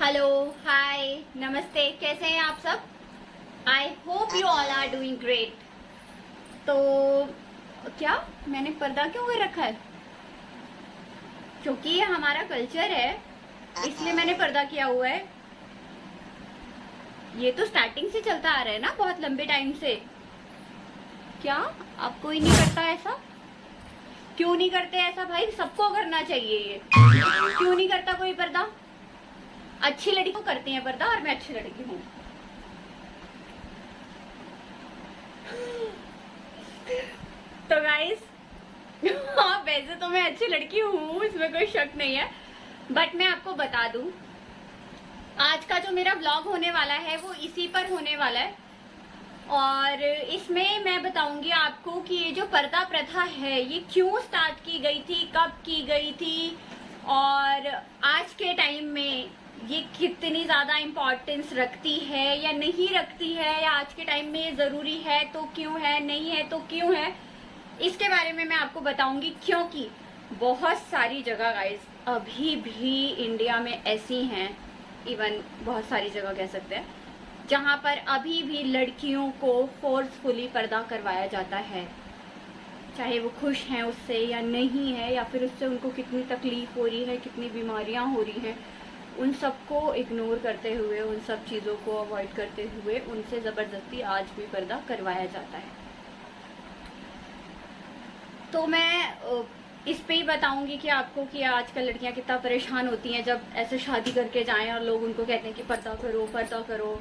Hello, हाय, नमस्ते। कैसे हैं आप सब? I hope you all are doing great. तो क्या मैंने पर्दा क्यों कर रखा है? क्योंकि ये हमारा कल्चर है, इसलिए मैंने पर्दा किया हुआ है। ये तो स्टार्टिंग से चलता आ रहा है ना, बहुत लंबे टाइम से। क्या आप कोई नहीं करता ऐसा? क्यों नहीं करते ऐसा भाई? सबको करना चाहिए ये। क्यों नहीं करता कोई पर्दा? अच्छी लड़की को करती है पर्दा, और मैं अच्छी लड़की हूँ। तो गाइस, हाँ वैसे तो मैं अच्छी लड़की हूँ, इसमें कोई शक नहीं है। बट मैं आपको बता दूं, आज का जो मेरा व्लॉग होने वाला है वो इसी पर होने वाला है। और इसमें मैं बताऊंगी आपको कि ये जो पर्दा प्रथा है ये क्यों स्टार्ट की गई थी, कब की गई थी, और आज के टाइम में ये कितनी ज़्यादा इम्पोर्टेंस रखती है या नहीं रखती है, या आज के टाइम में ये ज़रूरी है तो क्यों है, नहीं है तो क्यों है। इसके बारे में मैं आपको बताऊंगी, क्योंकि बहुत सारी जगह गाइस अभी भी इंडिया में ऐसी हैं, इवन बहुत सारी जगह कह सकते हैं, जहां पर अभी भी लड़कियों को फोर्सफुली पर्दा करवाया जाता है। चाहे वो खुश हैं उससे या नहीं है, या फिर उससे उनको कितनी तकलीफ हो रही है, कितनी बीमारियां हो रही हैं, उन सबको इग्नोर करते हुए, उन सब चीज़ों को अवॉइड करते हुए उनसे ज़बरदस्ती आज भी पर्दा करवाया जाता है। तो मैं इस पे ही बताऊंगी कि आपको कि आजकल लड़कियां कितना परेशान होती हैं जब ऐसे शादी करके जाएं और लोग उनको कहते हैं कि पर्दा करो, पर्दा करो।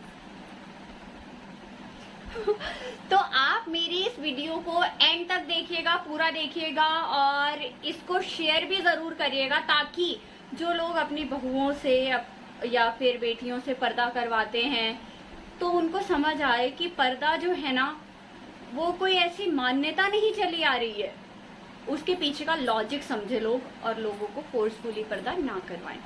तो आप मेरी इस वीडियो को एंड तक देखिएगा, पूरा देखिएगा, और इसको शेयर भी ज़रूर करिएगा, ताकि जो लोग अपनी बहुओं से या फिर बेटियों से पर्दा करवाते हैं तो उनको समझ आए कि पर्दा जो है ना, वो कोई ऐसी मान्यता नहीं चली आ रही है, उसके पीछे का लॉजिक समझे लोग, और लोगों को फोर्सफुली पर्दा ना करवाएं।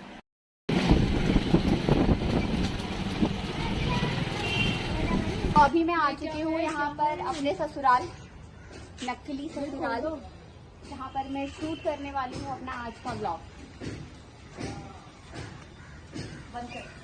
अभी मैं आ चुकी हूँ यहाँ पर अपने ससुराल, नकली ससुराल, जहाँ पर मैं शूट करने वाली हूँ अपना आज का ब्लॉग। बंद कर।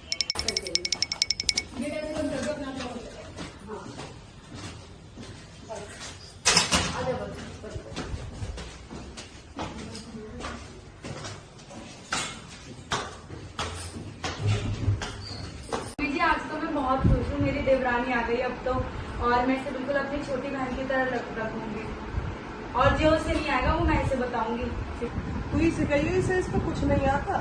आज तो मैं बहुत खुश हूँ, मेरी देवरानी आ गई अब तो, और मैं इसे बिल्कुल अपनी छोटी बहन की तरह रखूंगी, और जो उसे नहीं आएगा वो मैं इसे बताऊंगी। तू ही सिखाइए इसे, इसको कुछ नहीं आता,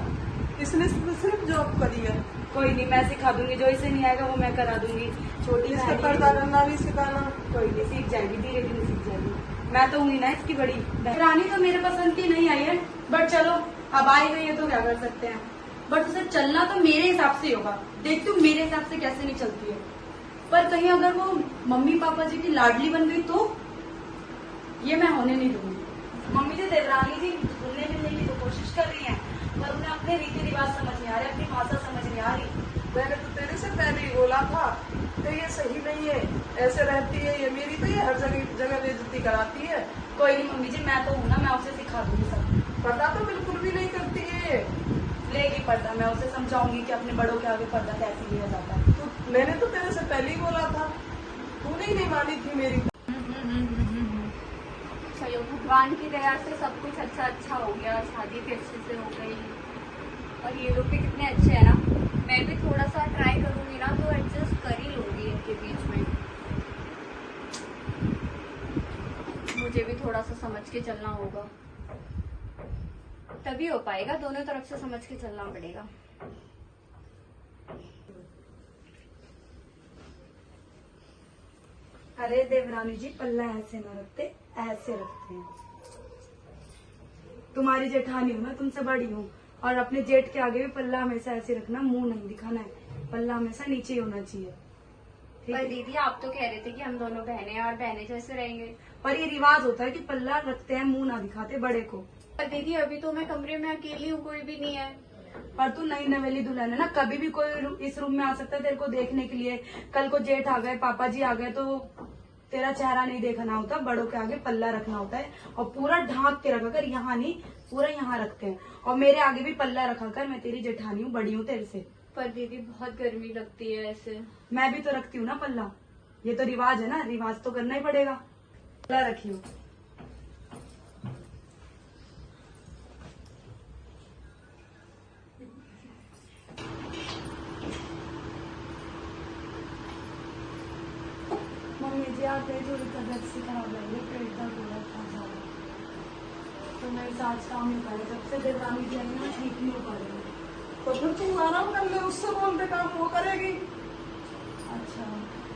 इसने सिर्फ जॉब करी है। कोई नहीं, मैं सिखा दूंगी, जो इसे नहीं आएगा वो मैं करा दूंगी। छोटी इसका पर्दा करना भी सिखाना। कोई नहीं, सीख जाएगी, धीरे धीरे सीख जाएगी। मैं तो हुई ना इसकी बड़ी देवरानी, तो मेरे पसंद की नहीं आई है, बट चलो अब आई गई है तो क्या कर सकते हैं। बट उसे चलना तो मेरे हिसाब से होगा, देख तू मेरे हिसाब से कैसे नहीं चलती है। पर कहीं अगर वो मम्मी पापा जी की लाडली बन गई तो ये मैं होने नहीं दूंगी। मम्मी जी देवरानी जी घुलने मिलने की तो कोशिश कर रही हैं, पर उन्हें अपने रीति रिवाज समझ नहीं आ रहे, अपनी भाषा समझ नहीं आ रही। मैंने तो तेरे से पहले ही बोला था कि ये सही नहीं है, ऐसे रहती है ये, मेरी तो ये हर जगह बेइज्जती कराती है। कोई नहीं मम्मी जी, मैं तो हूँ ना, मैं उसे सिखा दूंगी सब। पर्दा तो बिल्कुल भी नहीं करती है। लेगी पर्दा, मैं उसे समझाऊंगी कि अपने बड़ों के आगे पर्दा कैसे लिया जाता है। तो मैंने तो तेरे से पहले ही बोला था, तूने ही नहीं मानी थी मेरी। चलो, भगवान की दया से सब कुछ अच्छा हो गया, शादी भी अच्छे से हो गई, और ये लोग भी कितने अच्छे हैं ना। मैं भी थोड़ा सा ट्राई करूंगी ना तो एडजस्ट कर ही लूंगी इनके बीच में। मुझे भी थोड़ा सा समझ के चलना होगा, तभी हो पाएगा, दोनों तरफ से समझ के चलना पड़ेगा। अरे देवरानी जी, पल्ला ऐसे न रखते, ऐसे रखते हैं। तुम्हारी जेठानी हूँ मैं, तुमसे बड़ी हूँ, और अपने जेठ के आगे भी पल्ला हमेशा ऐसे रखना, मुंह नहीं दिखाना है, पल्ला हमेशा नीचे ही होना चाहिए। पर दीदी आप तो कह रहे थे कि हम दोनों बहनें हैं और बहनें जैसे रहेंगे। पर ये रिवाज होता है कि पल्ला रखते हैं, मुंह ना दिखाते बड़े को। पर दीदी अभी तो मैं कमरे में अकेली हूँ, कोई भी नहीं है। पर तू नई नवेली दुल्हन है ना, कभी भी कोई इस रूम में आ सकता है तेरे को देखने के लिए। कल को जेठ आ गए, पापा जी आ गए, तो तेरा चेहरा नहीं देखना होता, बड़ों के आगे पल्ला रखना होता है, और पूरा ढांक के रखा कर, यहाँ नहीं, पूरा यहाँ रखते हैं। और मेरे आगे भी पल्ला रखा कर, मैं तेरी जेठानी हूँ, बड़ी हूँ तेरे से। पर दीदी बहुत गर्मी लगती है ऐसे। मैं भी तो रखती हूँ ना पल्ला, ये तो रिवाज है ना, रिवाज तो करना ही पड़ेगा। पल्ला रखी हूँ। मम्मी जी आप थोड़ी तबियत सी खराब है, पेट दर्द हो रहा था ज्यादा, तो मैं आज काम नहीं कर रही, जब से देवरानी जी आई ना ठीक नहीं हो पा रही। तो फिर तू आराम कर ले, उससे बोलते काम वो करेगी। अच्छा,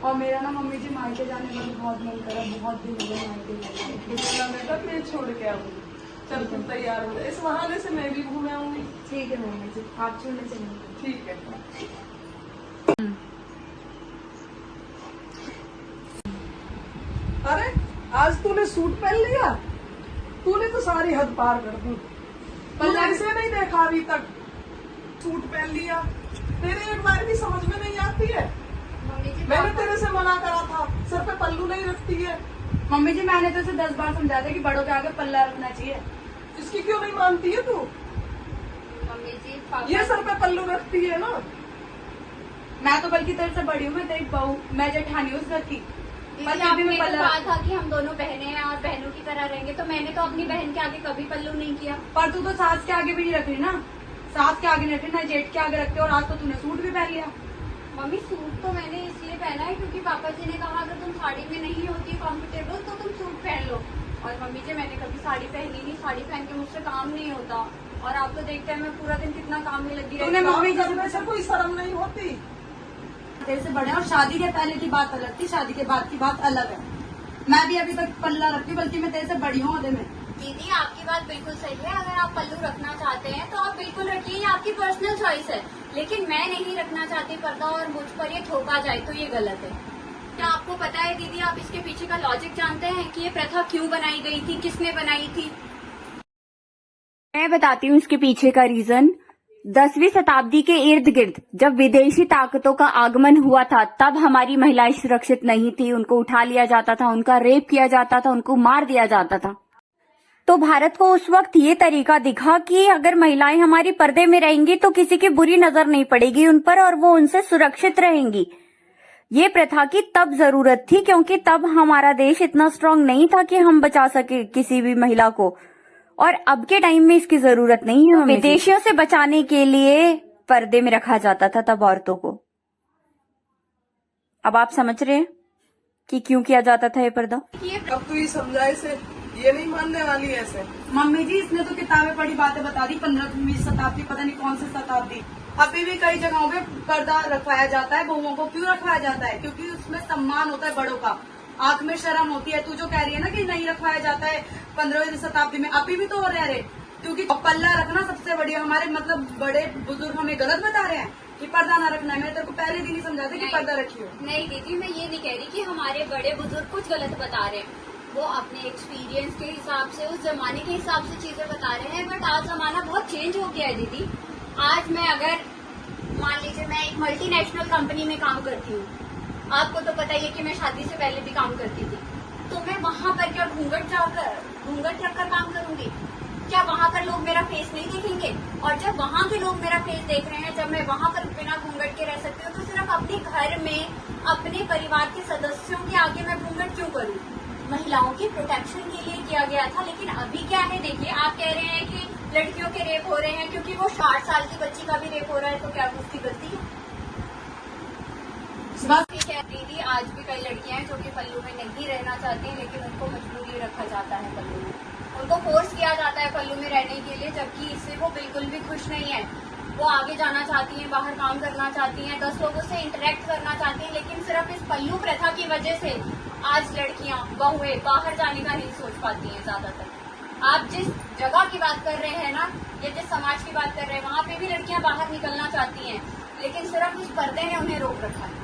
और मेरा ना मम्मी जी मायके जाने का भी बहुत मन करा, बहुत दिन हो गए मायके जाने। बेटा मैं छोड़ के आऊंगी, चल तुम तैयार हो, इस बहाने से मैं भी घूम आऊंगी। ठीक है मम्मी जी, आप छोड़ने चलेंगे। ठीक है। अरे आज तूने सूट पहन लिया, तूने तो सारी हद पार कर दी। पल्ला इसे नहीं देखा अभी तक, सूट पहन लिया, तेरे एक बार भी समझ में नहीं आती है। मम्मी जी मैंने तेरे से मना करा था, सर पे पल्लू नहीं रखती है। मम्मी जी मैंने तो इसे 10 बार समझाया था कि बड़ों के आगे पल्ला रखना चाहिए। इसकी क्यों नहीं मानती है तू? मम्मी जी ये सर पे पल्लू रखती है ना। मैं तो बल्कि तेरे से बड़ी हूँ, मैं तेरी बहू, मैं जेठानी हूँ उस घर की। दीदी पर आपने मैं तो पल्ला कहा था कि हम दोनों बहनें हैं और बहनों की तरह रहेंगे, तो मैंने तो अपनी बहन के आगे कभी पल्लू नहीं किया। पर तू तो सास के आगे भी नहीं रख रही ना, सास के आगे नहीं रख रही ना, जेठ के आगे रखते, और आज तो तूने सूट भी पहन लिया। मम्मी सूट तो मैंने इसलिए पहना है क्योंकि पापा जी ने कहा अगर तुम साड़ी में नहीं होती कंफर्टेबल तो तुम सूट पहन लो। और मम्मी जी मैंने कभी साड़ी पहनी नहीं, साड़ी पहन के मुझसे काम नहीं होता, और आप तो देखते हैं मैं पूरा दिन कितना काम में लगी तूने रहती हूँ। मम्मी करने से कोई शर्म नहीं होती। तेरे से बड़े, और शादी के पहले की बात अलग थी, शादी के बाद की बात अलग है। मैं भी अभी तक पल्ला रखती हूँ, बल्कि मैं तेरे से बड़ी हूँ अदे में। दीदी आपकी बात बिल्कुल सही है, अगर आप पल्लू रखना चाहते हैं तो आप बिल्कुल रखिए, ये आपकी पर्सनल चॉइस है, लेकिन मैं नहीं रखना चाहती पर्दा और मुझ पर ये थोपा जाए तो ये गलत है। क्या आपको पता है दीदी, आप इसके पीछे का लॉजिक जानते हैं कि ये प्रथा क्यों बनाई गई थी, किसने बनाई थी? मैं बताती हूँ इसके पीछे का रीजन। 10वीं शताब्दी के इर्द गिर्द जब विदेशी ताकतों का आगमन हुआ था, तब हमारी महिलाएं सुरक्षित नहीं थी, उनको उठा लिया जाता था, उनका रेप किया जाता था, उनको मार दिया जाता था। तो भारत को उस वक्त ये तरीका दिखा कि अगर महिलाएं हमारी पर्दे में रहेंगी तो किसी की बुरी नजर नहीं पड़ेगी उन पर और वो उनसे सुरक्षित रहेंगी। ये प्रथा की तब जरूरत थी क्योंकि तब हमारा देश इतना स्ट्रांग नहीं था कि हम बचा सके किसी भी महिला को, और अब के टाइम में इसकी जरूरत नहीं है। विदेशियों से बचाने के लिए पर्दे में रखा जाता था तब औरतों को। अब आप समझ रहे हैं कि क्यों किया जाता था ये पर्दा? अब तू ये समझाए से ये नहीं मानने वाली ऐसे। मम्मी जी इसने तो किताबें पढ़ी बातें बता दी, 15वीं शताब्दी, पता नहीं कौन सी शताब्दी। अभी भी कई जगहों पे पर्दा रखवाया जाता है बहुओं को। क्यों रखवाया जाता है? क्योंकि उसमें सम्मान होता है बड़ों का, आंख में शर्म होती है। तू जो कह रही है ना कि नहीं रखवाया जाता है 15वीं शताब्दी में, अभी भी तो हो रहा है, क्योंकि पल्ला रखना सबसे बढ़िया। हमारे मतलब बड़े बुजुर्ग हमें गलत बता रहे हैं कि पर्दा ना रखना है। मैंने तेरे को पहले दिन ही समझा था कि पर्दा रखियो। नहीं दीदी, मैं ये नहीं कह रही कि हमारे बड़े बुजुर्ग कुछ गलत बता रहे हैं, वो अपने एक्सपीरियंस के हिसाब से, उस जमाने के हिसाब से चीजें बता रहे हैं। बट आज जमाना बहुत चेंज हो गया है दीदी। आज मैं अगर मान लीजिए मैं एक मल्टीनेशनल कंपनी में काम करती हूँ, आपको तो पता ही है कि मैं शादी से पहले भी काम करती थी, तो मैं वहां पर क्या घूंघट रखकर काम करूंगी? क्या वहां पर लोग मेरा फेस नहीं देखेंगे? और जब वहां के लोग मेरा फेस देख रहे हैं, जब मैं वहां पर बिना घूंघट के रह सकती हूँ, तो सिर्फ अपने घर में अपने परिवार के सदस्यों के आगे मैं घूंघट क्यों करूँ? महिलाओं की प्रोटेक्शन के लिए किया गया था। लेकिन अभी क्या है, देखिए आप कह रहे हैं कि लड़कियों के रेप हो रहे हैं क्योंकि वो 60 साल की बच्ची का भी रेप हो रहा है, तो क्या उसकी गलती है? ठीक है दीदी, आज भी कई लड़कियां हैं जो कि पल्लू में नहीं रहना चाहती हैं, लेकिन उनको मजबूरी रखा जाता है पल्लू में, उनको फोर्स किया जाता है पल्लू में रहने के लिए, जबकि इससे वो बिल्कुल भी खुश नहीं है। वो आगे जाना चाहती हैं, बाहर काम करना चाहती हैं, 10 लोगों से इंटरेक्ट करना चाहती हैं, लेकिन सिर्फ इस पल्लू प्रथा की वजह से आज लड़कियां, बहुएं बाहर जाने का नहीं सोच पाती हैं ज्यादातर। आप जिस जगह की बात कर रहे हैं ना, या जिस समाज की बात कर रहे हैं, वहाँ पे भी लड़कियां बाहर निकलना चाहती हैं, लेकिन सिर्फ इस पर्दे ने उन्हें रोक रखा है।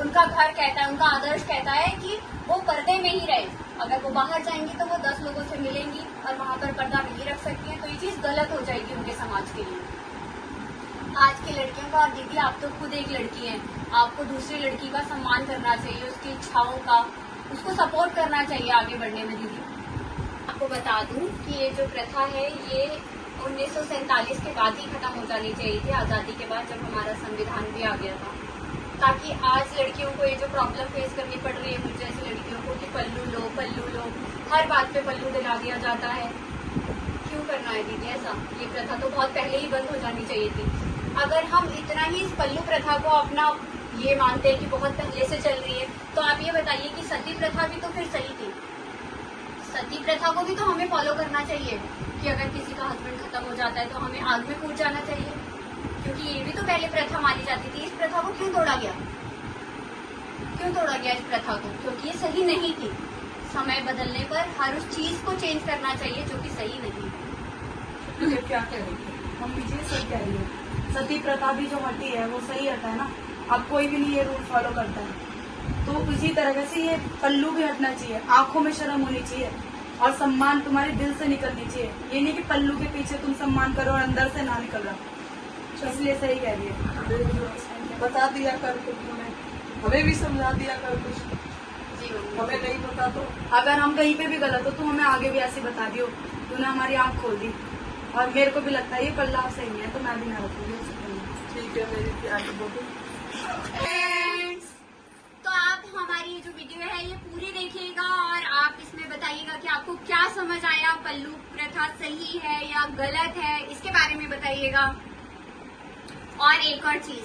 उनका घर कहता है, उनका आदर्श कहता है कि वो पर्दे में ही रहे। अगर वो बाहर जाएंगी तो वो 10 लोगों से मिलेंगी और वहाँ पर पर्दा नहीं रख सकती हैं, तो ये चीज गलत हो जाएगी उनके समाज के लिए। आज की लड़कियों का, और दीदी आप तो खुद एक लड़की हैं, आपको दूसरी लड़की का सम्मान करना चाहिए, उसकी इच्छाओं का, उसको सपोर्ट करना चाहिए आगे बढ़ने में। दीदी आपको बता दूं कि ये जो प्रथा है, ये 1947 के बाद ही खत्म हो जानी चाहिए थी, आजादी के बाद जब हमारा संविधान भी आ गया था, ताकि आज लड़कियों को ये जो प्रॉब्लम फेस करनी पड़ रही है मुझे जैसी लड़कियों को कि पल्लू लो, हर बात पे पल्लू दिला दिया जाता है। क्यों करना है दीदी ऐसा? ये प्रथा तो बहुत पहले ही बंद हो जानी चाहिए थी। अगर हम इतना ही इस पल्लू प्रथा को अपना ये मानते हैं कि बहुत पहले से चल रही है, तो आप ये बताइए कि सती प्रथा भी तो फिर सही थी। सती प्रथा को भी तो हमें फॉलो करना चाहिए कि अगर किसी का हस्बैंड खत्म हो जाता है तो हमें आग में कूद जाना चाहिए, क्योंकि ये भी तो पहले प्रथा मानी जाती थी। इस प्रथा को क्यों तोड़ा गया? क्यों तोड़ा गया इस प्रथा को? क्योंकि ये सही नहीं थी। समय बदलने पर हर उस चीज को चेंज करना चाहिए जो कि सही नहीं है। ये क्या कह रही है? मम्मी जी सही कह रही है, सती प्रथा भी जो हटी है वो सही हटा है ना। अब कोई भी नहीं ये रूल फॉलो करता है, तो उसी तरह से ये पल्लू भी हटना चाहिए। आंखों में शर्म होनी चाहिए और सम्मान तुम्हारे दिल से निकलनी चाहिए। ये नहीं कि पल्लू के पीछे तुम सम्मान करो और अंदर से ना निकल रहा। इसलिए सही कह रही है। बता दिया कर कुछ तुम्हें, हमें भी समझा दिया कर कुछ, जी मम्मी। हमें नहीं पता तो। अगर हम कहीं पे भी गलत हो तो हमें आगे भी ऐसे बता दियो। तूने हमारी आंख खोल दी और मेरे को भी लगता है ये पल्ला सही है, तो मैं भी ना रखूंगी उसे पल्ला। ठीक है मेरी प्यारी बहू। फ्रेंड्स, तो आप हमारी ये जो वीडियो है ये पूरी देखिएगा और आप इसमें बताइएगा कि आपको क्या समझ आया, पल्लू प्रथा सही है या गलत है, इसके बारे में बताइएगा। और एक और चीज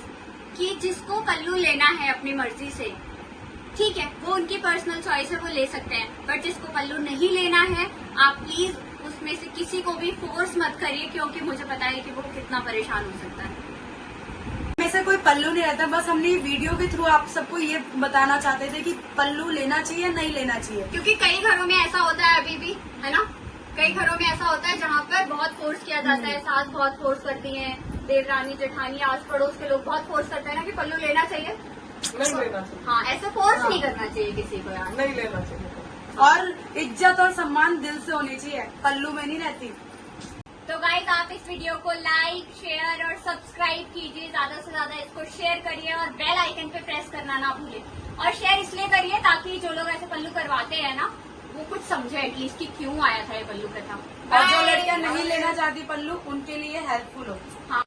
कि जिसको पल्लू लेना है अपनी मर्जी से, ठीक है, वो उनकी पर्सनल चॉइस है, वो ले सकते हैं। बट जिसको पल्लू नहीं लेना है, आप प्लीज उसमें से किसी को भी फोर्स मत करिए, क्योंकि मुझे पता है कि वो कितना परेशान हो सकता है। में से कोई पल्लू नहीं रहता, बस हमने ये वीडियो के थ्रू आप सबको ये बताना चाहते थे कि पल्लू लेना चाहिए नहीं लेना चाहिए। क्योंकि कई घरों में ऐसा होता है अभी भी, है ना, कई घरों में ऐसा होता है जहाँ पर बहुत फोर्स किया जाता है, सास बहुत फोर्स करती है, देवरानी जेठानी आस पड़ोस के लोग बहुत फोर्स करते हैं ना कि पल्लू लेना चाहिए। नहीं लेना चाहिए। हाँ, ऐसे फोर्स हाँ। नहीं करना चाहिए किसी को यार। नहीं लेना चाहिए। और इज्जत और सम्मान दिल से होनी चाहिए, पल्लू में नहीं रहती। तो गाइस, आप इस वीडियो को लाइक, शेयर और सब्सक्राइब कीजिए, ज्यादा से ज्यादा इसको शेयर करिए और बेल आइकन पे प्रेस करना ना भूलिए। और शेयर इसलिए करिए ताकि जो लोग ऐसे पल्लू करवाते हैं ना, वो कुछ समझे एटलीस्ट कि क्यों आया था ये पल्लू प्रथा। और जो लड़कियां नहीं लेना चाहती पल्लू, उनके लिए हेल्पफुल हो। हाँ।